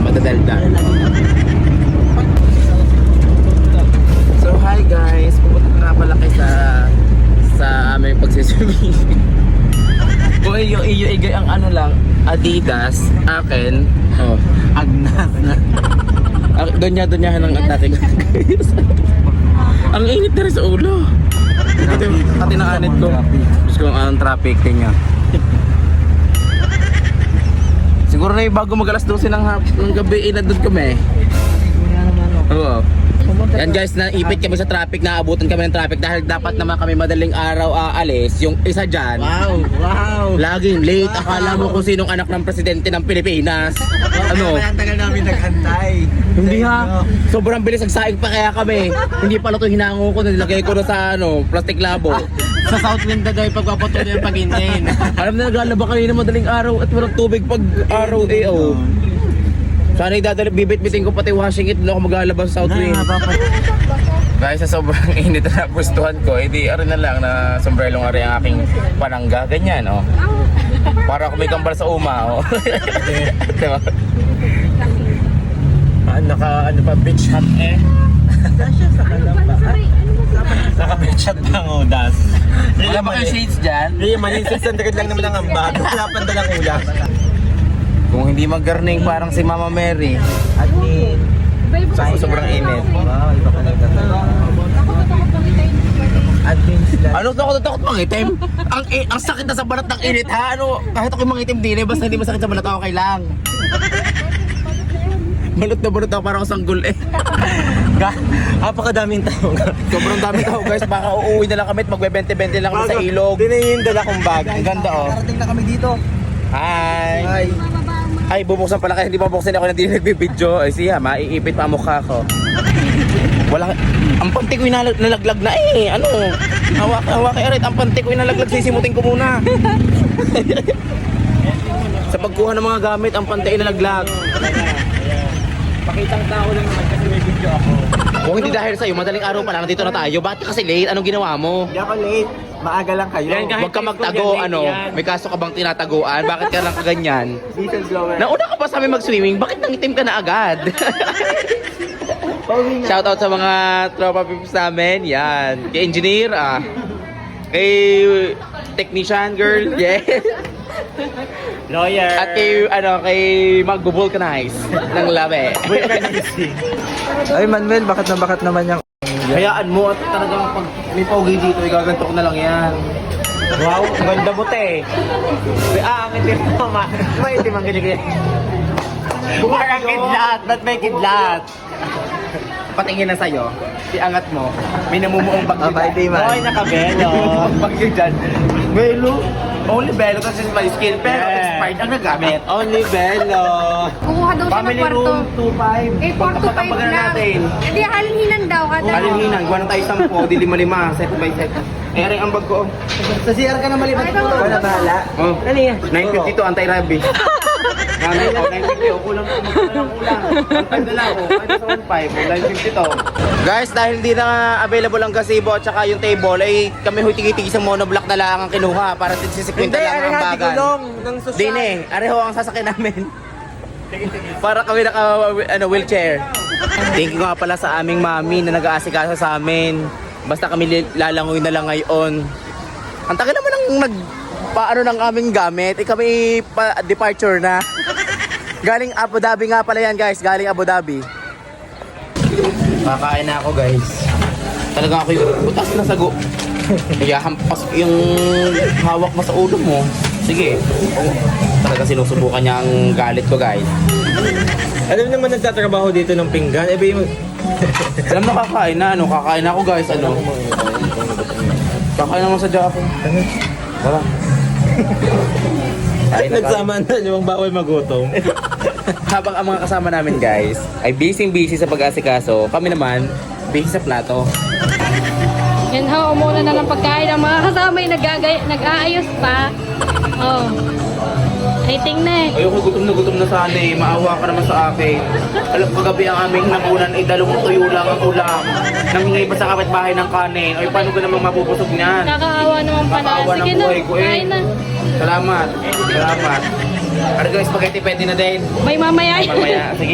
madadaldal. So hi guys, pupunta na pala kayo sa aming pagsiswimming. Kung iyo igay ang ano lang, Adidas, akin, Agnas na. Donya ng atake. Ang init na rin sa ulo. Pati ng anit ko. Gusto ko ang traffic niya. Siguro na yung bago mag-alas 12 ng gabi, inandun kami. Oo. Yan guys, naipit kami sa traffic, naabutan kami ng traffic dahil dapat naman kami madaling araw aalis. Yung isa dyan, Wow! laging late. Akala mo kung sinong anak ng presidente ng Pilipinas. Ano? Ang tagal namin naghantay. Hindi ha, sobrang bilis nagsaing pa kaya kami. Hindi pala ito hinango ko, nilagay ko na sa plastic labo. Sa Southland na daw pagpapatuloy yung pag-intain. Alam na naglalaba kanina madaling araw at walang tubig pag araw Sana bibit-bitin ko pati washing it, doon ako maglalaba sa Southwind. Guys, sa sobrang init na gustuhan ko, edi arin na lang na sombrero nga rin ang aking panangga. Ganyan, para ako may kambal sa uma, Diba? Naka beach hat Dasha sa kalamba. Naka beach hat lang das. Wala ba kayo shades dyan? Hindi, manin 600 lang naman ang ambag. Wala pa dalang ulam. Kung hindi mag-garning parang si Mama Mary. Admin. Sobrang init. Wow, iba ka lang talaga. Admin sila. Ano takot mangitim? Ang sakit na sa balat ng init ha? Kahit ako'y mangitim din basta hindi masakit sa balat, okay lang. Balot na ako parang sanggol Napakadaming tao. Sobrang daming tao guys, baka uuwi na lang kami at magbe-20-20 lang kami sa ilog. Hindi na yung dala kong bag. Ang ganda Karating na kami dito. Hi! Ay, bubuksan pala kaya hindi pa buksan ako na hindi nagbibidyo. Ay siya, maiipit pa ang mukha ko. Ang panty ko'y nalaglag na Hawak kay Arit, ang panty ko'y nalaglag, sisimutin ko muna. Sa pagkuha ng mga gamit, ang panty ay nalaglag. Pakitang tao lang naman kasi may video ako. Kung hindi dahil sa'yo, madaling araw pa lang, nandito na tayo. Bakit kasi late? Anong ginawa mo? Hindi ako late. Maaga lang kayo. Huwag ka magtago, May kaso ka bang tinataguan? Bakit ka lang kaganyan? Diesel blower. Nauna ka pa sa amin mag-swimming, bakit nangitim ka na agad? Shoutout sa mga tropa pips namin, yan. Kay engineer, kay technician girl, yes. Lawyer. At kay mag-vulcanize ng labi. Ay Manuel, bakit naman yung... Hayaan mo at talagang pag may paugi dito, igaganto ko na lang yan. Wow, ganda mo ang itim mo may itim ang ganyan. Parang kidlat, ba't may kidlat? Patingin na sa'yo, iangat mo, may namumuong bagyo dyan. Hoy, nakabelo. Bagyo dyan. Belo? Only Belo kasi my skill, pero expired ang nagamit. Only Belo. Kukuha daw siya Family ng kwarto. room 2.5. Eh, 4 to 5 lang. Natin. Hindi, halinhinan daw. Halinhinan, gawa ng tayo 10, di 5-5, set by set. Ring ang bag ko. Sa CR ka na maliban ito. Wala bahala. Oh, 950 to, anti-rabi. 950, kulang kulang. 1.5 na lang, kahit sa 1.5, 950 to. Guys, dahil hindi na available ang gazebo at saka yung table, ay kami tigil-tigil isang monoblock na lang ang kinuha para sisikwenta lang ang bagan. Dine, areho ang sasakyan namin. Para kami wheelchair. Thank you nga pala sa aming mami na nag-aasikaso sa amin. Basta kami lalangoy na lang ngayon. Ang tagal naman ang paano ng aming gamit. Kami departure na. Galing Abu Dhabi nga pala yan guys. Galing Abu Dhabi. Kakain na ako guys. Talagang ako yung butas na sago. Kaya hampas yung hawak mo sa ulo mo. Sige. Talaga sinusubukan niya ang galit ko guys. Alam naman nagtatrabaho dito ng pinggan. Alam na kakain na kakain ako guys Kakain naman sa ako. Wala. Nagsama na yung bawal magutom. Habang ang mga kasama namin guys ay busy sa pag-asikaso, kami naman busy sa plato. Yan ho, umuna na ng pagkain. Ang mga kasama ay nag-aayos pa. Oh. Rating na Ayoko, gutom na sana Maawa ka naman sa akin. Alam ko gabi ang aming nakunan ay 2 tuyo lang ang ulam. Namingay pa sa kapitbahay ng kanin. Ay paano ka namang mapupusog niyan? Nakakaawa naman pala. Nakakaawa ng Sige na, buhay ko kain na. Salamat. Ano guys, spaghetti pwede na din. May mamaya. Mamaya, sige.